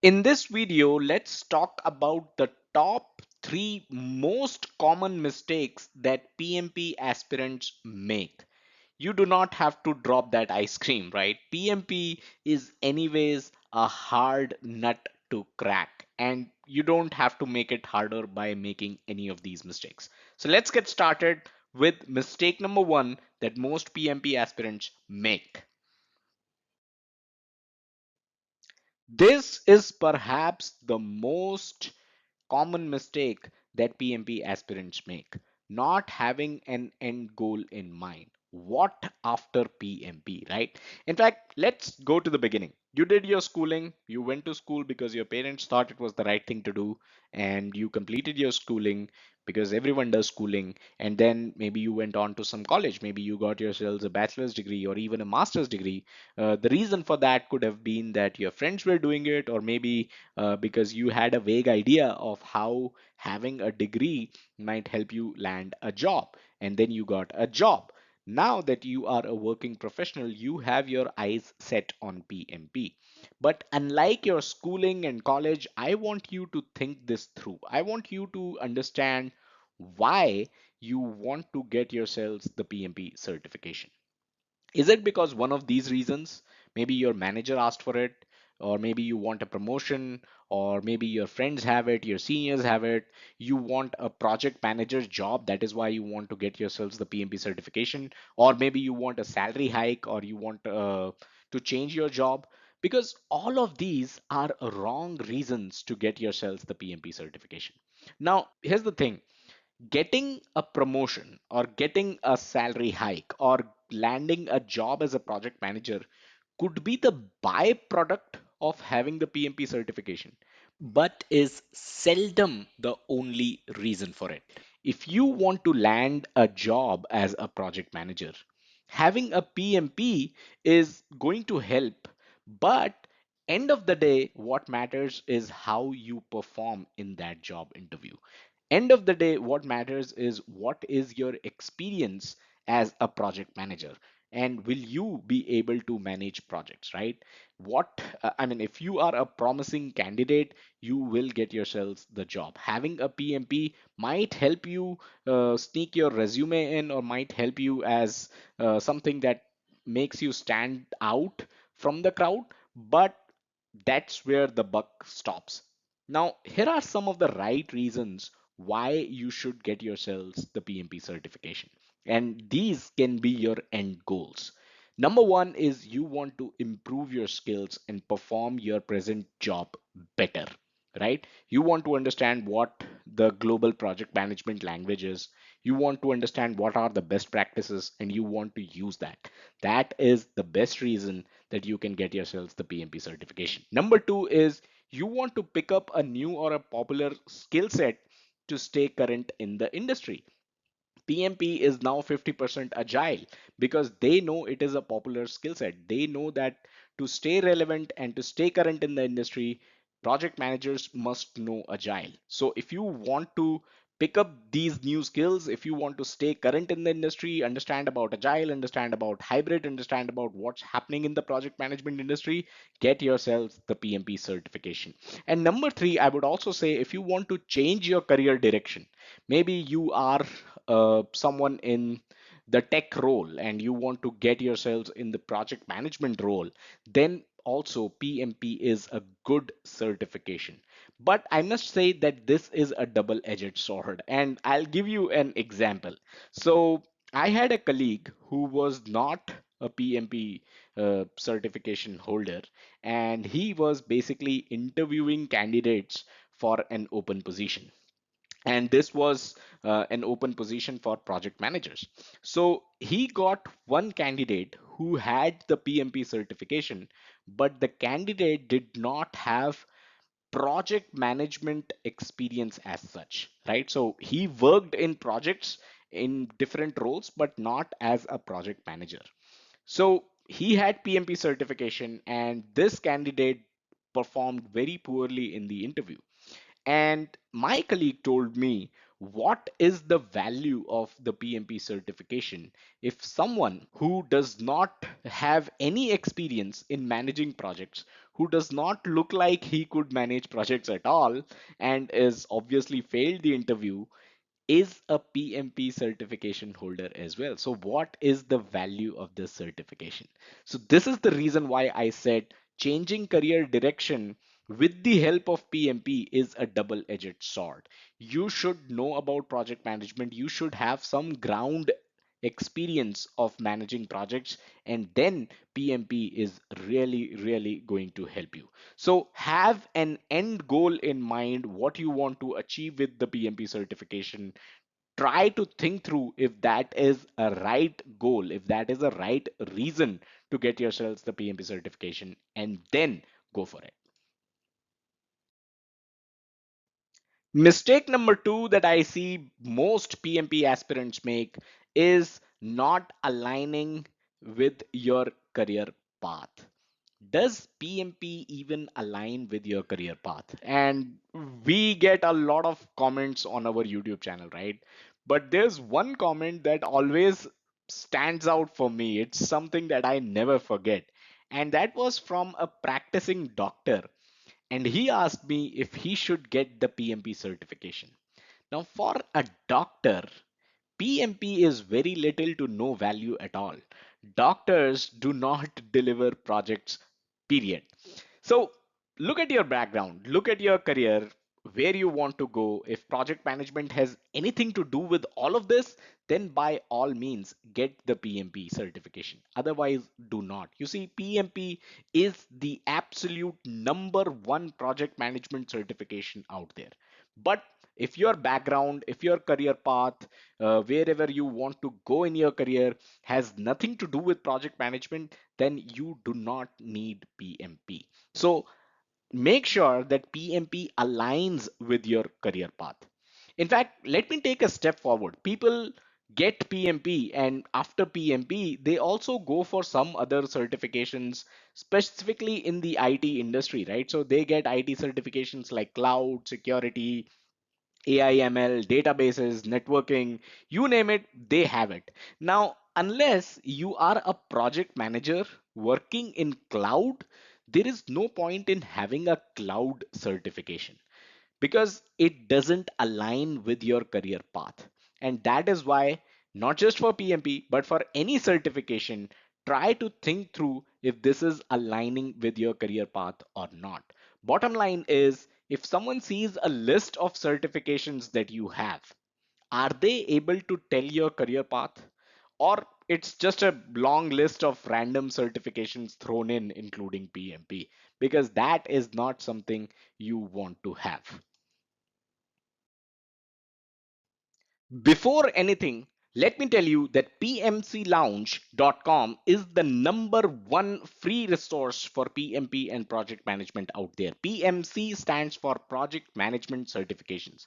In this video, let's talk about the top 3 most common mistakes that PMP aspirants make. You do not have to drop that ice cream, right? PMP is anyways a hard nut to crack, and you don't have to make it harder by making any of these mistakes. So let's get started with mistake number 1 that most PMP aspirants make. This is perhaps the most common mistake that PMP aspirants make, not having an end goal in mind. What after PMP, right? In fact, let's go to the beginning. You did your schooling, you went to school because your parents thought it was the right thing to do, and you completed your schooling because everyone does schooling, and then maybe you went on to some college, maybe you got yourselves a bachelor's degree or even a master's degree. The reason for that could have been that your friends were doing it, or maybe because you had a vague idea of how having a degree might help you land a job, and then you got a job. Now that you are a working professional, you have your eyes set on PMP. But unlike your schooling and college, I want you to think this through. I want you to understand why you want to get yourselves the PMP certification. Is it because one of these reasons? Maybe your manager asked for it, or maybe you want a promotion, or maybe your friends have it, your seniors have it. You want a project manager's job, that is why you want to get yourselves the PMP certification, or maybe you want a salary hike, or you want to change your job. Because all of these are wrong reasons to get yourselves the PMP certification. Now, here's the thing, getting a promotion or getting a salary hike or landing a job as a project manager could be the byproduct of having the PMP certification, but is seldom the only reason for it. If you want to land a job as a project manager, having a PMP is going to help, but end of the day, what matters is how you perform in that job interview. End of the day, what matters is what is your experience as a project manager, and will you be able to manage projects, right? I mean, if you are a promising candidate, you will get yourselves the job. Having a PMP might help you sneak your resume in, or might help you as something that makes you stand out from the crowd, but that's where the buck stops. Now, here are some of the right reasons why you should get yourselves the PMP certification. And these can be your end goals. Number one is you want to improve your skills and perform your present job better, right? You want to understand what the global project management language is. You want to understand what are the best practices, and you want to use that. That is the best reason that you can get yourselves the PMP certification. Number two is you want to pick up a new or a popular skill set to stay current in the industry. PMP is now 50% agile because they know it is a popular skill set. They know that to stay relevant and to stay current in the industry, project managers must know agile. So if you want to pick up these new skills, if you want to stay current in the industry, understand about agile, understand about hybrid, understand about what's happening in the project management industry, get yourselves the PMP certification. And number three, I would also say if you want to change your career direction, maybe you are someone in the tech role and you want to get yourselves in the project management role, then also PMP is a good certification. But I must say that this is a double-edged sword, and I'll give you an example. So I had a colleague who was not a PMP certification holder, and he was basically interviewing candidates for an open position, and this was an open position for project managers. So he got one candidate who had the PMP certification, but the candidate did not have project management experience as such, right? So he worked in projects in different roles, but not as a project manager. So he had PMP certification, and this candidate performed very poorly in the interview. And my colleague told me, what is the value of the PMP certification if someone who does not have any experience in managing projects, who does not look like he could manage projects at all, and is obviously failed the interview, is a PMP certification holder as well. So, what is the value of this certification? So, this is the reason why I said changing career direction with the help of PMP is a double edged sword. You should know about project management, you should have some ground experience of managing projects, and then PMP is really going to help you. So have an end goal in mind, what you want to achieve with the PMP certification. Try to think through if that is a right goal, if that is a right reason to get yourselves the PMP certification, and then go for it. Mistake number two that I see most PMP aspirants make is not aligning with your career path. Does PMP even align with your career path? And we get a lot of comments on our YouTube channel, right? But there's one comment that always stands out for me. It's something that I never forget. And that was from a practicing doctor. And he asked me if he should get the PMP certification. Now, for a doctor, PMP is very little to no value at all. Doctors do not deliver projects, period. So, look at your background, look at your career, where you want to go. If project management has anything to do with all of this, then by all means get the PMP certification. Otherwise, do not. You see, PMP is the absolute number one project management certification out there. But if your background, if your career path, wherever you want to go in your career has nothing to do with project management, then you do not need PMP. So make sure that PMP aligns with your career path. In fact, let me take a step forward. People get PMP, and after PMP, they also go for some other certifications, specifically in the IT industry, right? So they get IT certifications like cloud, security, AIML, databases, networking, you name it, they have it. Now, unless you are a project manager working in cloud, there is no point in having a cloud certification because it doesn't align with your career path. And that is why, not just for PMP, but for any certification, try to think through if this is aligning with your career path or not. Bottom line is, if someone sees a list of certifications that you have, are they able to tell your career path? Or it's just a long list of random certifications thrown in, including PMP, because that is not something you want to have. Before anything, let me tell you that pmclounge.com is the number one free resource for PMP and project management out there. PMC stands for Project Management Certifications.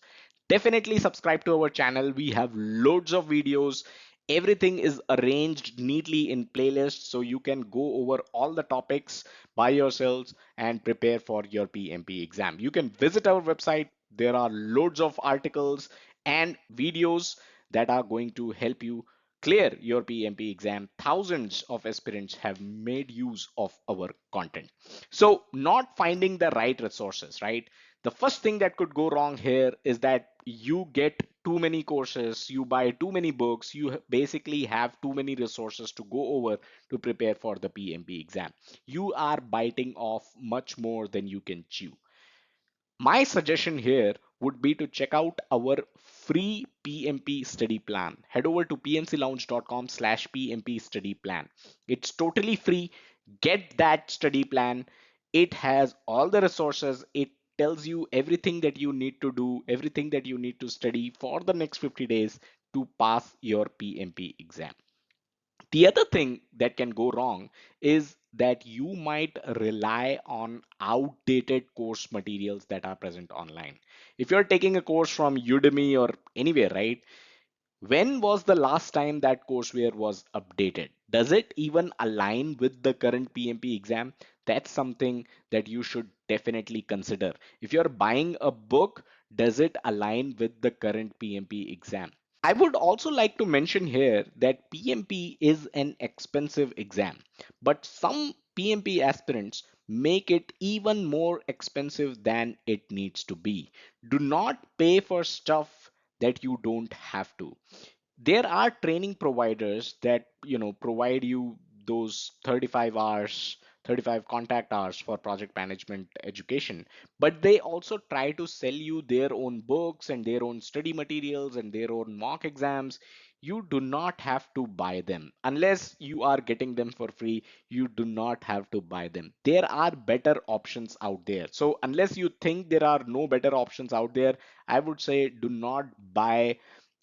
Definitely subscribe to our channel. We have loads of videos. Everything is arranged neatly in playlists so you can go over all the topics by yourselves and prepare for your PMP exam. You can visit our website. There are loads of articles and videos that are going to help you clear your PMP exam. Thousands of aspirants have made use of our content. So, not finding the right resources, right? The first thing that could go wrong here is that you get too many courses, you buy too many books, you basically have too many resources to go over to prepare for the PMP exam. You are biting off much more than you can chew. My suggestion here would be to check out our free PMP study plan. Head over to pmclounge.com/PMP study plan. It's totally free. Get that study plan. It has all the resources. It tells you everything that you need to do, everything that you need to study for the next 50 days to pass your PMP exam. The other thing that can go wrong is that you might rely on outdated course materials that are present online. If you're taking a course from Udemy or anywhere, right? When was the last time that courseware was updated? Does it even align with the current PMP exam? That's something that you should definitely consider. If you're buying a book, does it align with the current PMP exam? I would also like to mention here that PMP is an expensive exam, but some PMP aspirants make it even more expensive than it needs to be. Do not pay for stuff that you don't have to. There are training providers that provide you those 35 hours, 35 contact hours for project management education, but they also try to sell you their own books and their own study materials and their own mock exams. You do not have to buy them unless you are getting them for free. You do not have to buy them. There are better options out there. So unless you think there are no better options out there, I would say do not buy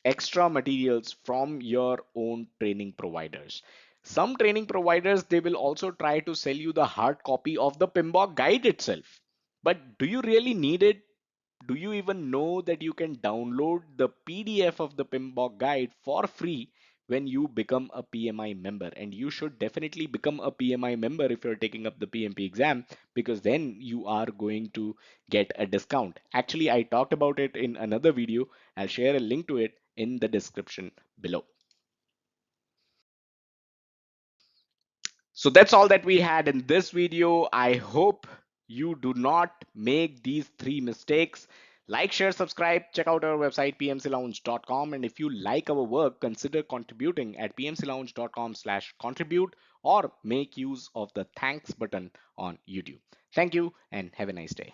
extra materials from your own training providers. Some training providers, they will also try to sell you the hard copy of the PMBOK guide itself. But do you really need it? Do you even know that you can download the PDF of the PMBOK guide for free when you become a PMI member? And you should definitely become a PMI member if you're taking up the PMP exam, because then you are going to get a discount. Actually, I talked about it in another video. I'll share a link to it in the description below. So that's all that we had in this video. I hope you do not make these three mistakes. Like, share, subscribe, check out our website pmclounge.com, and if you like our work, consider contributing at pmclounge.com/contribute or make use of the thanks button on YouTube. Thank you and have a nice day.